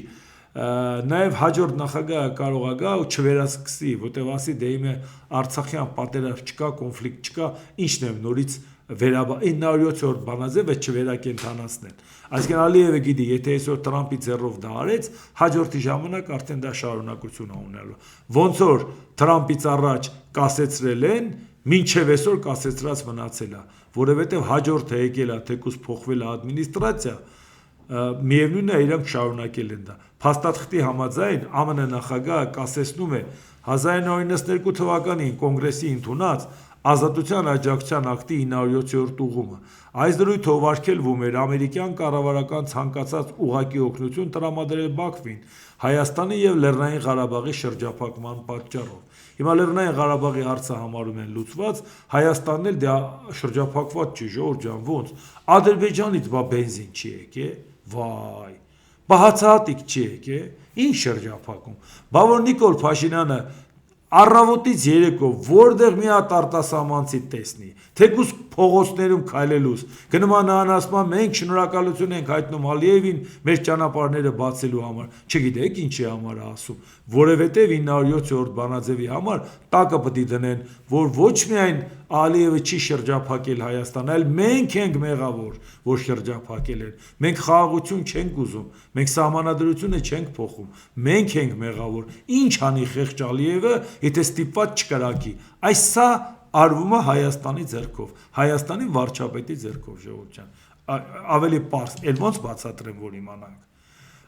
նաև հաջորդ նախագահը կարող է գա ու չվերասկսի, որտեղ ասի դե իմը Արցախյան պատերազմ չկա, կոնֆլիկտ չկա, ինչն եմ նորից 907-րդ բանաձևը չվերակենդանացնել։ Այսինքն Ալիևը գիտի, եթե այսօր Տրամփի ձեռով դա արեց, հաջորդի ժամանակ արդեն դա շարունակություն է ունենալու։ Ոնց որ Տրամփից առաջ կասեցրել են, մինչև այսօր կասեցրած մնացել է, որովհետև հաջորդը եկել է, թեկուզ փոխվել է ադմինիստրացիա, միևնույնն է իրանք շարունակել են դա։ Փաստաթղթի համաձայն ԱՄՆ նախագահը կասեցնում է 1992 թվականին կոնգրեսի ընդունած ազատության աջակցության ակտի 907-րդ ուղումը։ Այս դրույթը ողարկելվում էր ամերիկյան կառավարական ցանկացած ուղղակի օգնություն տրամադրել Բաքվին Հայաստանի և Լեռնային Ղարաբաղի շրջափակման պատճառով։ Հիմա Լեռնային Ղարաբաղի հարցը համարում են լուծված, Հայաստանն էլ դա շրջափակված չի, ժողովուրդ ջան, ոնց։ Ադրբեջանից բա բենզին չի եկե, վայ, բա հացահատիկ չի եկե, ինչ շրջափակում։ Բա որ Նիկոլ Փաշինյանը առավոտից երեկո որտեղ մի հատ արտասահմանցի տեսնի, թեկուզ փողոցներում քայլելուց, գնում է նրան ասում է մենք շնորհակալություն ենք հայտնում Ալիևին մեր ճանապարհները բացելու համար, չգիտեք ինչի համար է ասում, որովհետև 907-րդ բանաձևի համար տակը պետք է դնեն, որ ոչ միայն Ալիևը չի շրջափակել Հայաստան, այլ մենք ենք մեղավոր, որ շրջափակել են, մենք խաղաղություն չենք ուզում, մենք սահմանադրությունը չենք փոխում, մենք ենք մեղավոր, ինչ անի խեղճ Ալիևը, եթե ստիպված չկրակի, այս սա արվում է Հայաստանի ձեռքով, Հայաստանի վարչապետի ձեռքով, ժողովուրդ ջան, ավելի պարզ, էլ ոնց բացատրեմ, որ իմանանք։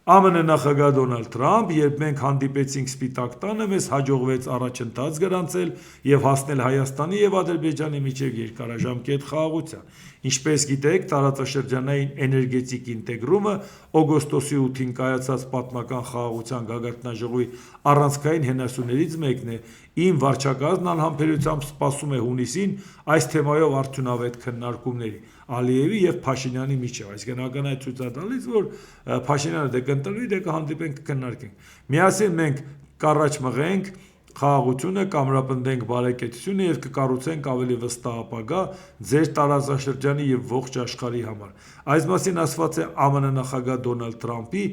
ԱՄՆ նախագահ Դոնալդ Թրամփ, երբ մենք հանդիպեցինք Սպիտակ տանը, մեզ հաջողվեց առաջընթաց գրանցել և հասնել Հայաստանի և Ադրբեջանի միջև երկարաժամկետ խաղաղության։ Ինչպես գիտեք, տարածաշրջանային էներգետիկ ինտեգրումը օգոստոսի 8-ին կայացած պատմական խաղաղության գագաթնաժողովի առանցքային հենասյուներից մեկն է։ Իմ վարչակազմն անհամբերությամբ սպասում է հունիսին այս թեմայով արդյունավետ քննարկումների Ալիևի և Փաշինյանի միջև, այսինքն ականայք ցույց է տալիս, որ Փաշինյանը դե կընտրվի, դե կհանդիպենք, կքննարկենք։ Միասին մենք կառաջ մղենք խաղաղությունը, կամրապնդենք բարեկեցությունը և կկառուցենք ավելի վստահ ապագա ձեր տարածաշրջանի և ողջ աշխարհի համար։ Այս մասին ասված է ԱՄՆ նախագահ Դոնալդ Թրամփի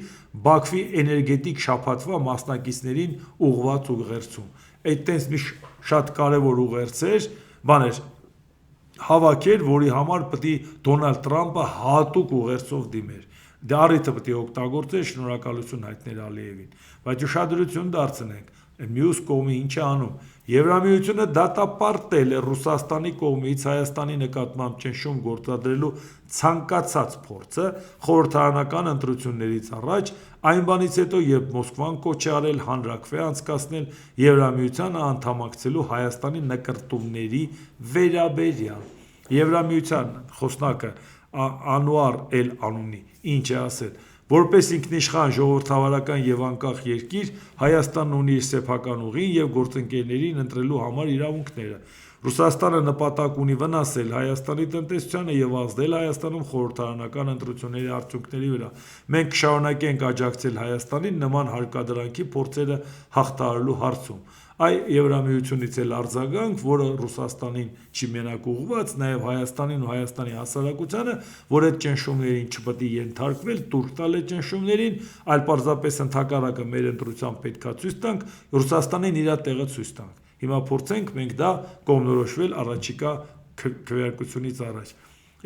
Բաքվի էներգետիկ շաբաթվա մասնակիցներին ուղղված ուղերձում։ Այդ տենց մի շատ կարևոր ուղերձ էր, բաներ հավաքեր, որի համար պետք է Դոնալդ Թրամփը հատուկ ուղերձով դիմեր։ Դա առիթը պետք է օգտագործել, շնորհակալություն հայտնել Ալիևին, բայց ուշադրություն դարձնենք, մյուս կողմը ինչ է անում։ Եվրամիությունը դատապարտել է Ռուսաստանի կողմից Հայաստանի նկատմամբ ճնշում գործադրելու ցանկացած փորձը խորհրդարանական ընտրություններից առաջ, այն բանից հետո, երբ Մոսկվան կոչ է արել հանրաքվե անցկացնել Եվրամիությանը անդամակցելու Հայաստանի նկրտումների վերաբերյալ։ Եվրամիության խոսնակը Անուար Էլ-Անունի ինչ է ասել, որպես ինքնիշխան ժողովրդավարական և անկախ երկիր, Հայաստանն ունի իր սեփական ուղին և գործընկերներին ընտրելու համար իրավունքները։ Ռուսաստանը նպատակ ունի վնասել Հայաստանի տնտեսությանը և ազդել Հայաստանում խորհրդարանական ընտրությունների արդյունքների վրա։ Մենք կշարունակենք աջակցել Հայաստանին նման հարկադրանքի փորձերը հաղթահարելու հարցում։ Եվրամիությունից էլ արձագանք, որը Ռուսաստանին չի մենակ ուղղված, նաև Հայաստանին ու Հայաստանի հասարակությանը, որ այդ ճնշումներին չպետք է ենթարկվել, տուրք տալ այդ ճնշումներին, այլ պարզապես ընդհակառակը մեր ընտրությամբ պետք է ցույց տանք, Ռուսաստանին իր տեղը ցույց տանք։ Հիմա փորձենք մենք դա կողմնորոշվել առաջիկա քվեարկությունից առաջ։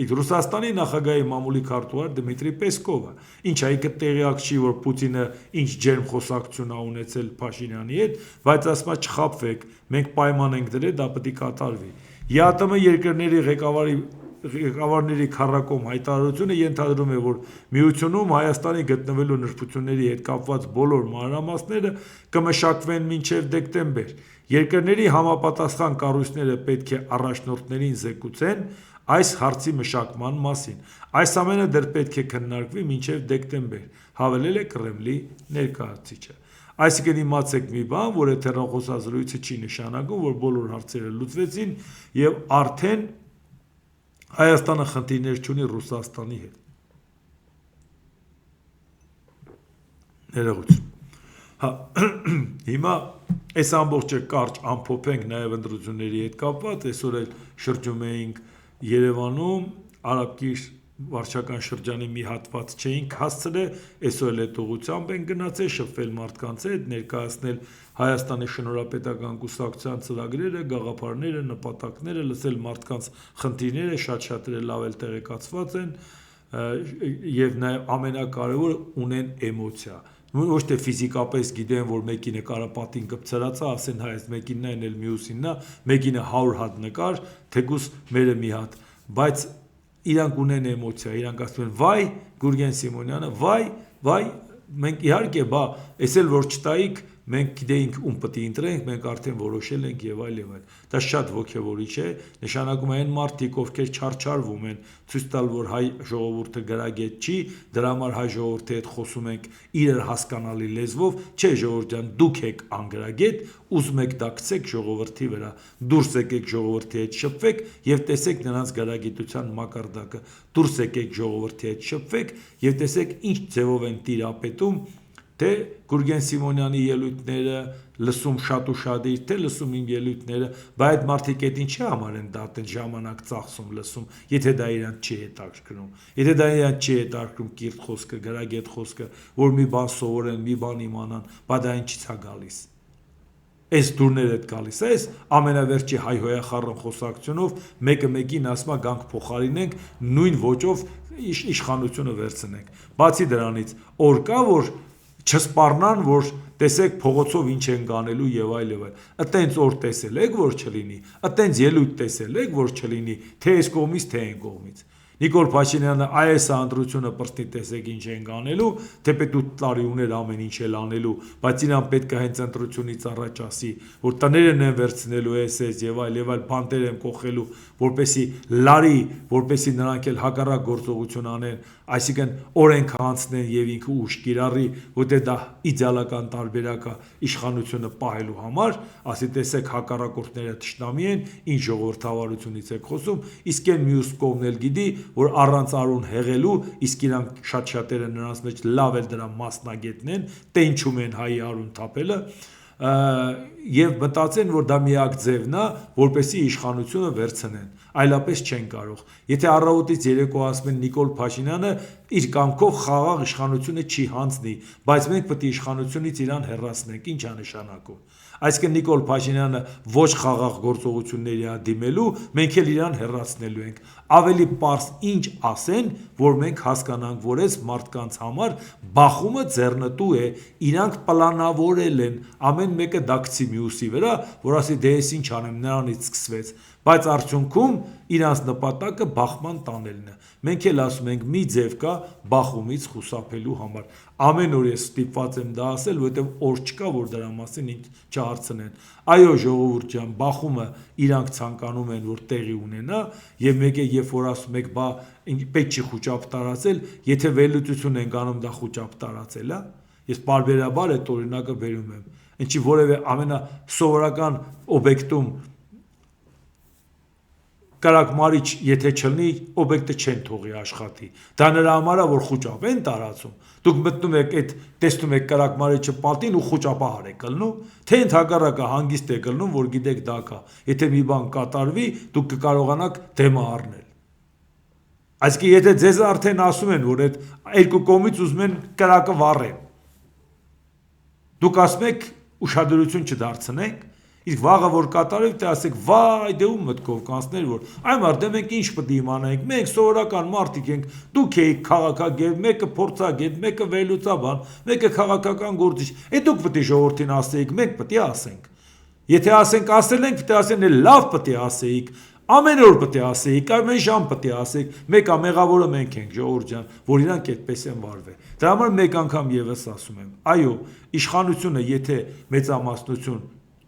Իսկ Ռուսաստանի նախագահի մամուլի քարտուղար Դմիտրի Պեսկովը, ինչ այգը տեղյակ չի, որ Պուտինը ինչ ջերմ խոսակցություն է ունեցել Փաշինյանի հետ, բայց ասում է չխաբվեք, մենք պայման ենք դրել, դա պետք է կատարվի։ ԵԱՏՄ երկրների ղեկավարների քառակողմ հայտարարությունը ենթադրում է, որ միությունում Հայաստանի գտնվելու նրբությունների հետ կապված բոլոր մանրամասները կմշակվեն մինչև դեկտեմբեր։ Երկրների համապատասխան կառույցները պետք է առաջնորդներին զեկուցեն այս հարցի մշակման մասին։ Այս ամենը դեռ պետք է քննարկվի մինչև դեկտեմբեր, հավելել է Կրեմլի ներկայացուցիչը։ Այսինքն իմացեք մի բան, որ եթերախոսազրույցը չի նշանակում, որ բոլոր հարցերը լուծվեցին եւ արդեն Հայաստանը խնդիրներ չունի Ռուսաստանի հետ։ Ներողություն։ Հա, հիմա այս ամբողջը կարճ ամփոփենք նաև ընտրությունների հետ կապված, այսօր էլ շրջում էինք Երևանում, Արաբկիր վարչական շրջանի մի հատված չէինք հասցրել, այսօր էլ այդ ուղղությամբ են գնացել, շփվել մարդկանց հետ, ներկայացնել Հայաստանի շնորհապետական կուսակցության ծրագրերը, գաղափարները, նպատակները, լսել մարդկանց խնդիրները, շատ-շատերը լավ էլ տեղեկացված են եւ նաեւ ամենակարևորը ունեն էմոցիա։ Ոչ թե ֆիզիկապես գիտեն, որ մեկինը կարապատին կպցրացա, ասեն հայ, մեկինն այն էլ մյուսինն է, մեկինը 100 հատ նկար, թեկուս մերը մի հատ, բայց իրանք ունեն էմոցիա, իրանք ասում են վայ Գուրգեն Սիմոնյանը, վայ, մենք իհարկե, բա, էս էլ որ չտայիք, մենք գիտեինք ում պետք է ընտրենք, մենք արդեն որոշել ենք եւ այլ։ Դա շատ ոգևորիչ է, նշանակում է այն մարդիկ, ովքեր չարչարվում են, ցույց տալ, որ հայ ժողովուրդը գրագետ չի, դրա համար հայ ժողովրդի հետ խոսում ենք իրար հասկանալի լեզվով, չէ ժողովուրդ ջան, դուք եք անգրագետ, ուզում եք դա գցեք ժողովրդի վրա, դուրս եկեք ժողովրդի հետ շփվեք եւ տեսեք նրանց գրագիտության մակարդակը, դուրս եկեք ժողովրդի հետ շփվեք եւ տեսեք ինչ ձևով են տիրապետում թե Գուրգեն Սիմոնյանի ելույթները լսում շատ ուշադիր, թե լսում իմ ելույթները, բայց այդ մարդիկ այդ ինչի համար են դա այդպես ժամանակ ծախսում լսում, եթե դա իրանք չի հետաքրքրում, եթե դա իրանք չի հետաքրքրում կիրթ խոսքը, գրագետ խոսքը, որ մի բան սովորեն, մի բան իմանան, բայց դա ինչից է գալիս։ Այս դուրները այդ գալիս է, այս ամենավերջի հայ-հոյախառն խոսակցությունով մեկը մեկին ասում է գանք փոխարինենք, նույն ոճով իշխանությունը վերցնենք։ Բացի դրանից, օր կա, որ չսպառնան, որ տեսեք փողոցով ինչ են կանելու եւ այլ եւ այլ։ Այտենց օր տեսել եք, որ չլինի, այտենց ելույթ տեսել եք, որ չլինի, թե այս կողմից, թե այն կողմից։ Նիկոլ Փաշինյանը այս ընտրությունը պրտի տեսեք ինչ են կանելու, թեպետ 8 տարի ուներ ամեն ինչ էլ անելու, բայց իրան պետք է հենց ընտրությունից առաջ ասի, որ տներն են վերցնելու էս եւ այլ բանտեր են կողելու, որպեսի լարի, որպեսի նրանք էլ հակառակ գործողություն անեն, այսինքն օրենք հանցնեն եւ ինքը ուժ կիրառի, որտեղ դա իդեալական տարբերակ է իշխանությունը պահելու համար, ասի տեսեք հակառակորդները ճշտամի են, ինչ ժողովրդավարությունից եք խոսում, իսկ այն մյուս կողմն էլ գիտի, որ առանց արուն հեղելու, իսկ իրանք շատ-շատերը նրանց մեջ լավ էլ դրա մասնագետն են, տենչում են հայի արուն թափելը, եւ մտածեն, որ դա միակ ձևն է, որպեսզի իշխանությունը վերցնեն, այլապես չեն կարող։ Եթե առավոտից երեկո ասում են Նիկոլ Փաշինյանը իր կամքով խաղաղ իշխանությունը չի հանձնի, բայց մենք պետք է իշխանությունից իրան հեռացնենք, ինչ է նշանակում։ Այսինքն Նիկոլ Փաշինյանը ոչ խաղաղ գործողությունների է դիմելու, մենք էլ իրան հեռացնելու ենք։ Ավելի պարզ ինչ ասեն, որ մենք հասկանանք, որ այս մարդկանց համար բախումը ձեռնտու է, իրանք պլանավորել են, ամեն մեկը դակցի մյուսի վրա, որ ասի դե ես ինչ անեմ, նրանից սկսվեց, բայց արդյունքում իրանց նպատակը բախման տանելն է։ Մենք էլ ասում ենք մի ձև կա բախումից խուսափելու համար։ Ամեն օր ես ստիպված եմ դա ասել, որովհետև օր չկա, որ դրա մասին ինչ չհարցնեն։ Այո, ժողովուրդ ջան, բախումը իրանք ցանկանում են, որ տեղի ունենա, եւ մեկը երբ որ ասում եք, բա պետք չի խոճապ տարածել, եթե վերլուծություն են անում, դա խոճապ տարածել է։ Ես բարբերաբար այդ օրինակը բերում եմ։ Ինչի որևէ ամենասովորական օբյեկտում կարակմարիչ, եթե չլինի, օբյեկտը չեն թողի աշխատի։ Դա նրա համար է, որ խոճապ են տարածում։ Դուք մտնում եք այդ տեսնում եք կարակմարիչը պատին ու խոճապահար է կլնում, թե ընդհակառակը հանգիստ է կլնում, որ գիտեք դա կա։ Եթե մի բան կատարվի, դուք կկարողանաք դեմը առնել։ Այսինքն եթե ձեզ արդեն ասում են, որ այդ երկու կողմից ուզում են կրակը վառեն, դուք ասում եք ուշադրություն չդարձնենք, իսկ վաղը որ կատարվի, թե ասեք, վայ, դե ում մտքով կանցներ, որ այ մարդ, դե մենք ինչ պետք է իմանայինք, մենք սովորական մարդիկ ենք, դուք եք քաղաքագետ, մեկը փորձագետ, մեկը վերլուծաբան, մեկը քաղաքական գործիչ, դուք պետք է ժողովրդին ասեիք, մենք պետք է ասենք։ Եթե ասենք ասել ենք, պետք է ասեն, լավ պետք է ասեիք, ամեն օր պետք է ասեիք, ամեն ժամ պետք է ասեիք, մեկ ամեղավորը մենք ենք, ժողովուրդ ջան, որ իրանք այդպես են վարվել։ Դրա համար մեկ անգամ եւս ասում եմ, այո, իշխանությունը եթե մեծամասնություն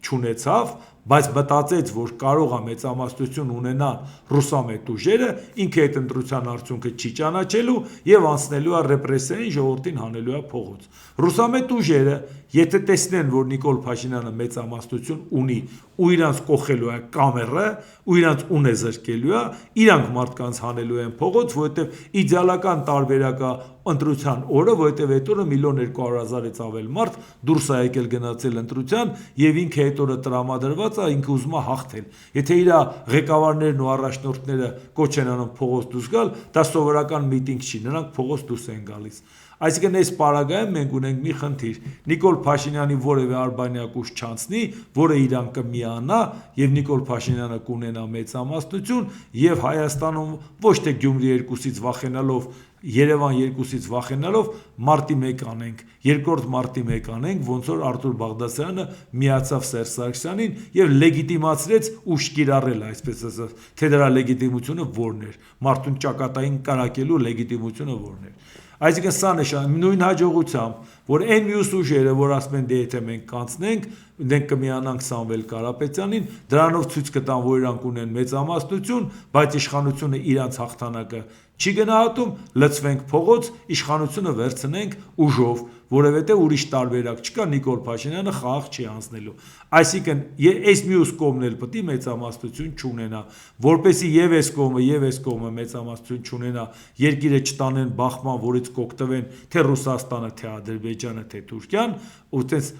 չունեցավ, բայց մտածեց, որ կարող է մեծամասնություն ունենան ռուսամետ ուժերը, ինքը այդ ընտրության արդյունքը չի ճանաչելու եւ անցնելու է ռեպրեսիային, ժողովրդին հանելու է փողոց։ Ռուսամետ ուժերը եթե տեսնեն, որ Նիկոլ Փաշինյանը մեծամասնություն ունի ու իրանց կողելու է կամերը, ու իրանց ունե զրկելու է, իրանք մարդկանց հանելու են փողոց, որովհետև իդեալական տարբերակը ընտրության օրը, որովհետև այդ օրը 1.200.000-ից ավել մարդ դուրս է եկել գնացել ընտրության եւ ինքը այդ օրը տրամադրված է, ինքը ուզում է հաղթել։ Եթե իր ղեկավարներն ու առաջնորդները կոչ են անում փողոց դուրս գալ, դա սովորական միտինգ չի, նրանք փողոց դուրս են գալիս։ Այսինքն այս պարագայում մենք ունենք մի խնդիր, Նիկոլ Փաշինյանի որևէ արբանյակ ուժ չանցնի, որը իրան կմիանա եւ Նիկոլ Փաշինյանը կունենա մեծամասնություն եւ Հայաստանում ոչ թե Գյումրի 2-ից վախենալով, Երևան 2-ից վախենալով մարտի 1 անենք, երկրորդ մարտի 1 անենք, ոնց որ Արտուր Բաղդասարյանը միացավ Սերժ Սարգսյանին եւ լեգիտիմացրեց ուժ կիրառել, այսպես ասած, թե դրա լեգիտիմությունը որն էր, մարդուն ճակատային կարակելու լեգիտիմությունը որն էր։ Այսինքն սա նշան նույն հաջողությամբ, որ այն մյուս ուժերը, որ ասում են դե եթե մենք կանցնենք, մենք կմիանանք Սամվել Կարապետյանին, դրանով ցույց կտան, որ իրանք ունեն մեծամասնություն, բայց իշխանությունը իրանց հաղթանակը չի գնահատում, լցվենք փողոց, իշխանությունը վերցնենք ուժով, որովհետև ուրիշ տարբերակ չկա, Նիկոլ Փաշինյանը խաղ չի անցնելու։ Այսինքն այս մյուս կողմն էլ պետք է մեծամասնություն չունենա, որպեսզի եւ այս կողմը մեծամասնություն չունենա, երկիրը չտանեն բախման, որից կօգտվեն թե Ռուսաստանը, թե Ադրբեջանը, թե Թուրքիան, ու այդպես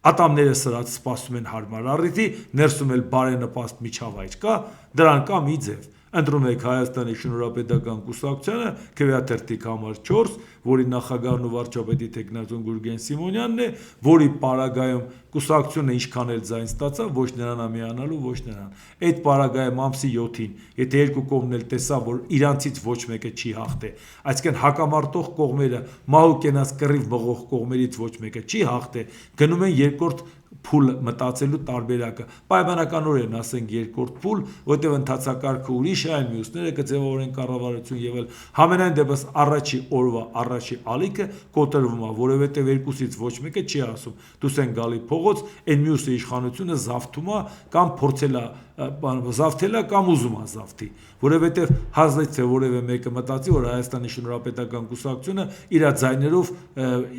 ատամները սրած սպասում են հարմար առիթի, ներսում էլ բարենպաստ միջավայր կա, դրան կա մի ձև։ Ընտրում եք Հայաստանի շնորհապետական կուսակցությանը, քվեաթերթիկ համար 4, որի նախագահն ու վարչապետի տեխնատուն Գուրգեն Սիմոնյանն է, որի պարագայում կուսակցությունը ինչքան էլ ձայն ստացավ, ոչ նրան է միանալու, ոչ նրան։ Այդ պարագայում ամսի 7-ին, եթե երկու կողմն էլ տեսավ, որ իրանցից ոչ մեկը չի հաղթե, այսինքն հակամարտող կողմերը, մահու կենաց կռիվ մղող կողմերից ոչ մեկը չի հաղթե, գնում են երկրորդ փուլ մտածելու տարբերակը, պայմանականորեն ասենք երկրորդ փուլ, որտեղ ընթացակարգը ուրիշ է, այլ մյուսները կձևավորեն կառավարություն եւ էլ համենայն դեպս առաջի օրվա առաջի ալիքը կոտրվում է, որովհետեւ երկուսից ոչ մեկը չի ասում դուս են գալի փողոց, այն մյուսը իշխանությունը զավթում է կամ փորձել է զավթել է կամ ուզում է զավթի, որովհետև հազիվ թե որևէ մեկը մտածի, որ Հայաստանի շնորհապետական կուսակցությունը իր ձայներով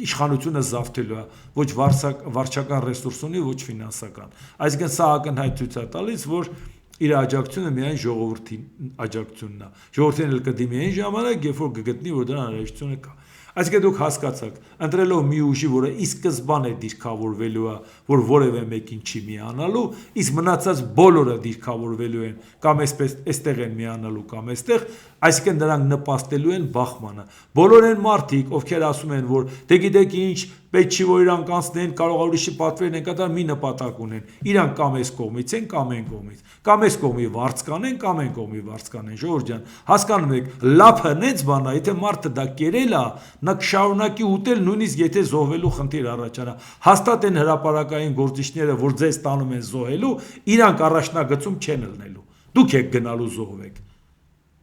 իշխանությունը զավթելու է, ոչ վարչական ռեսուրս ունի, ոչ ֆինանսական։ Այսինքն սա ակնհայտ ցույց է տալիս, որ իր աջակցությունը միայն ժողովրդի աջակցությունն է։ Ժողովրդին էլ կդիմի այն ժամանակ, երբ որ կգտնի, որ դրան հնարավորություն կա։ Այսինքն դուք հասկացաք, ընտրելով մի ուժի, որը ի սկզբանե դիրքավորվելու է, որ որևէ մեկին չի միանալու, իսկ մնացած բոլորը դիրքավորվելու են, կամ այստեղ են միանալու, կամ այստեղ, այսինքն նրանք նպաստելու են բախմանը։ Բոլոր այն մարդիկ, ովքեր ասում են, որ դե գիտեք ինչ, պետք չի որ իրանք անցնեն, կարող է ուրիշի պատվերն են կատարել, մի նպատակ ունեն։ Իրանք կամ այս կողմից են, կամ այն կողմից, կամ այս կողմի վարձկանեն, կամ այն կողմի վարձկանեն։ Ժողովուրդ ջան, հասկանում եք, լափը նենց բան է, եթե մարդը դա կերել է, նա կշարունակի ուտել, նույնիսկ եթե զոհվելու խնդիր առաջանա։ Հաստատ են հրապարակային գործիչները, որ ձեզ տանում են զոհելու, իրանք առաջնագծում չեն ելնելու։ Դուք եք գնալու զոհվեք։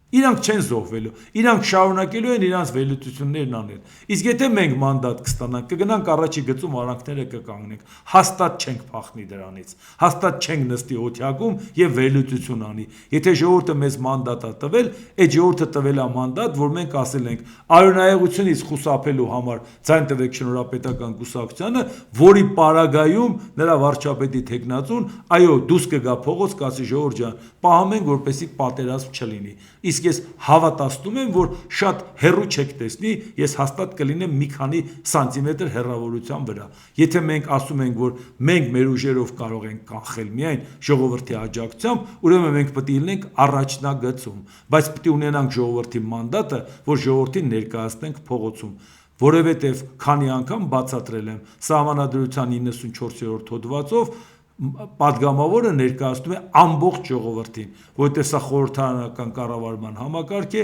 Իրանք չեն զոհվելու, իրանք շարունակելու են իրանց վերլուծություններն անել։ Իսկ եթե մենք մանդատ կստանանք, կգնանք առաջի գծում արանքները կկանգնենք, հաստատ չենք փախնի դրանից, հաստատ չենք նստի օթյակում եւ վերլուծություն անի։ Եթե ժողովուրդը մեզ մանդատ է տվել, այդ ժողովուրդը տվել է մանդատ, որ մենք ասել ենք արյունայեղությունից խուսափելու համար ձայն տվեք շնորհապետական կուսակցությանը, որի պարագայում նրա վարչապետի տեխնատուն, այո, դուս կգա փողոց, կասի ժողովուրդ ջան, պահում ենք, որպեսզի պատերազմ չլինի։ Իսկ ես հավատացնում եմ, որ շատ հեռու չեք տեսնի, ես հաստատ կլինեմ մի քանի սանտիմետր հեռավորության վրա։ Եթե մենք ասում ենք, որ մենք մեր ուժերով կարող ենք կանխել միայն ժողովրդի աջակցությամբ, ուրեմն մենք պետք է լինենք առաջնագծում, բայց պետք է ունենանք ժողովրդի մանդատը, որ ժողովրդին ներկայացնենք փողոցում, որովհետև քանի անգամ բացատրել եմ Սահմանադրության 94-րդ հոդվածով պատգամավորը ներկայացնում է ամբողջ ժողովրդին, որովհետև սա խորհրդարանական կառավարման համակարգ է,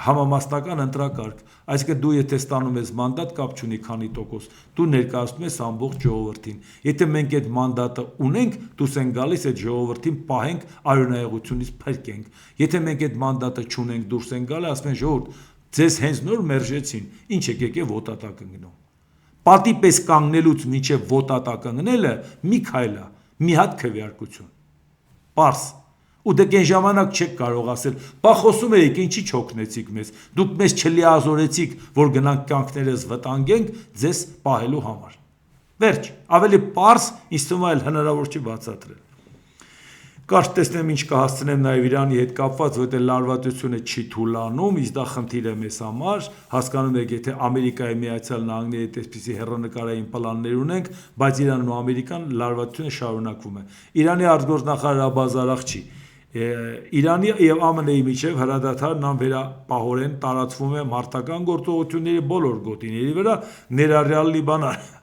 համամասնական ընտրակարգ, այսինքն դու եթե ստանում ես մանդատ, կապ չունի քանի տոկոս, դու ներկայացնում ես ամբողջ ժողովրդին։ Եթե մենք այդ մանդատը ունենք, դուս են գալիս այդ ժողովրդին պահենք, արյունայեղությունից փրկենք։ Եթե մենք այդ մանդատը չունենք, դուրս են գալի, ասում են ժողովուրդ, ձեզ հենց նոր մերժեցին, ինչ եկեք է վոտատակ ընկնում։ Պատի պես կանգնելուց մինչև վոտատակ ընկնելը մի քայլ է, մի հատ քվեարկություն։ Պարզ։ Ու դեք այն ժամանակ չեք կարող ասել, բա խոսում եք, ինչի չօգնեցիք մեզ, դուք մեզ չլիազորեցիք, որ գնանք կյանքներս վտանգենք ձեզ պահելու համար։ Վերջ, ավելի պարզ ինձ թվում է այլ հնարավոր չի բացատրել։ Կարճ տեսնեմ ինչ կհասցնեմ նաև Իրանի հետ կապված, որտեղ լարվածությունը չի թուլանում, իսկ դա խնդիր է մեզ համար, հասկանում եք, եթե Ամերիկայի Միացյալ Նահանգների հետ այսպիսի հեռանկարային պլաններ ունենք, բայց Իրանն ու Ամերիկան լարվածությունը շարունակվում է։ Իրանի արտգործնախարարը Աբբաս Արաղչի Իրանի եւ ԱՄՆ-ի միջև հրադադարն անվերապահորեն տարածվում է մարտական գործողությունների բոլոր գոտիների վրա, ներառյալ Լիբանան։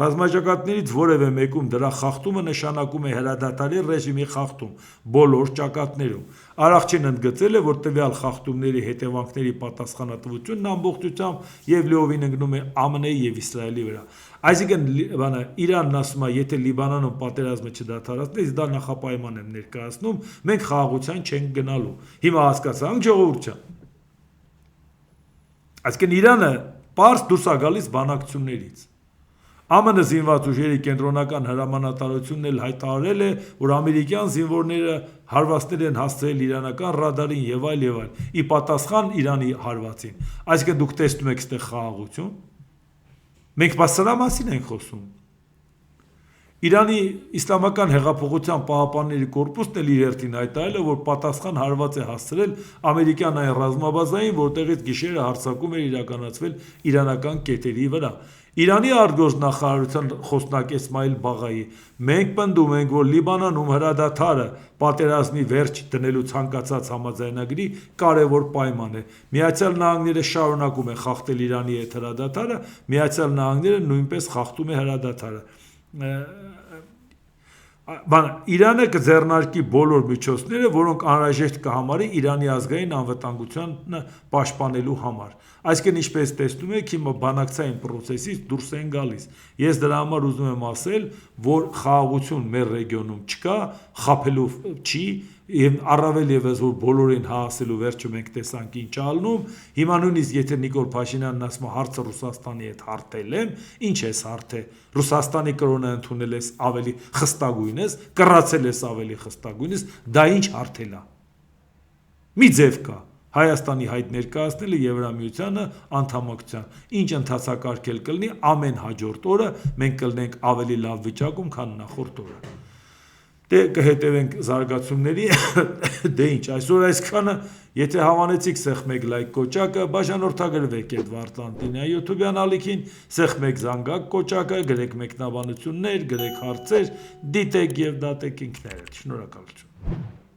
Ռազմաճակատներից որևէ մեկում դրա խախտումը նշանակում է հրադադարի ռեժիմի խախտում բոլոր ճակատներում։ Արաղչին ընդգծել է, որ տվյալ խախտումների հետևանքների պատասխանատվությունն ամբողջությամբ եւ լիովին ընկնում է ԱՄՆ-ի եւ Իսրայելի վրա։ Այսինքն Իրանն ասում է, եթե Լիբանանում պատերազմը չդադարեցնի, դա նախապայման եմ ներկայացնում, մենք խաղաղության չենք գնալու։ Հիմա հասկացանք ժողովուրդ ջան։ Այսինքն Իրանը պարզ դուրս է գալիս բանակցություններից։ ԱՄՆ զինված ուժերի կենտրոնական հրամանատարությունն էլ հայտարարել է, որ ամերիկյան զինվորները հարվածներ են հասցրել իրանական ռադարին եւ այլ, ի պատասխան Իրանի հարվածին։ Այսինքն դուք տեսնում եք այստեղ խաղաղություն։ Մենք սրա մասին ենք խոսում։ Իրանի իսլամական հեղափոխության պահապանների կորպուսն էլ իր հերթին հայտարարել է, որ պատասխան հարված է հասցրել ամերիկյան այն ռազմաբազային, որտեղից գիշերը հարձակում էր իրականացվել իրանական կետերի վրա։ Իրանի արտգործնախարարության խոսնակ Էսմայիլ Բաղայի մենք պնդում ենք, որ Լիբանանում հրադադարը պատերազմի վերջ դնելու ցանկացած համաձայնագրի կարևոր պայման է։ Միացյալ Նահանգները շարունակում է խախտել Իրանի հետ հրադադարը, Միացյալ Նահանգները նույնպես խախտում է հրադադարը։ Իրանը կձեռնարկի բոլոր միջոցները, որոնք անհրաժեշտ կհամարի Իրանի ազգային անվտանգությանը պաշտպանելու համար։ Այսինքն ինչպես տեսնում եք, հիմա բանակցային process-ից դուրս են գալիս։ Ես դրա համար ուզում եմ ասել, որ խաղաղություն մեր ռեգիոնում չկա, խաբելու չի, եւ առավել եւս որ բոլորին հասելու վերջը մենք տեսանք ինչ ալնում, հիմա նույնիսկ եթե Նիկոլ Փաշինյանն ասում է հարցը Ռուսաստանի հետ հարթել եմ, ինչ ես հարթե, Ռուսաստանի կրոնը ընդունել ես ավելի խստագույն ես, կռացել ես ավելի խստագույն ես, դա ինչ հարթել է։ Մի ձև կա Հայաստանի հայտ ներկայացնելը Եվրամիությանը անդամակցության, ինչ ընթացակարգել կլինի ամեն հաջորդ օրը մենք կլինենք ավելի լավ վիճակում, քան նախորդ օրը։ Դե կհետևենք զարգացումների, դե ինչ, այսօր այսքանը, եթե հավանեցիք սեղմեք լայք կոճակը, բաժանորդագրվեք Էդվարդ Անտինյանի YouTube-յան ալիքին, սեղմեք զանգակ կոճակը, գրեք մեկնաբանություններ, գրեք հարցեր, դիտեք եւ դատեք ինքներդ։ Շնորհակալություն։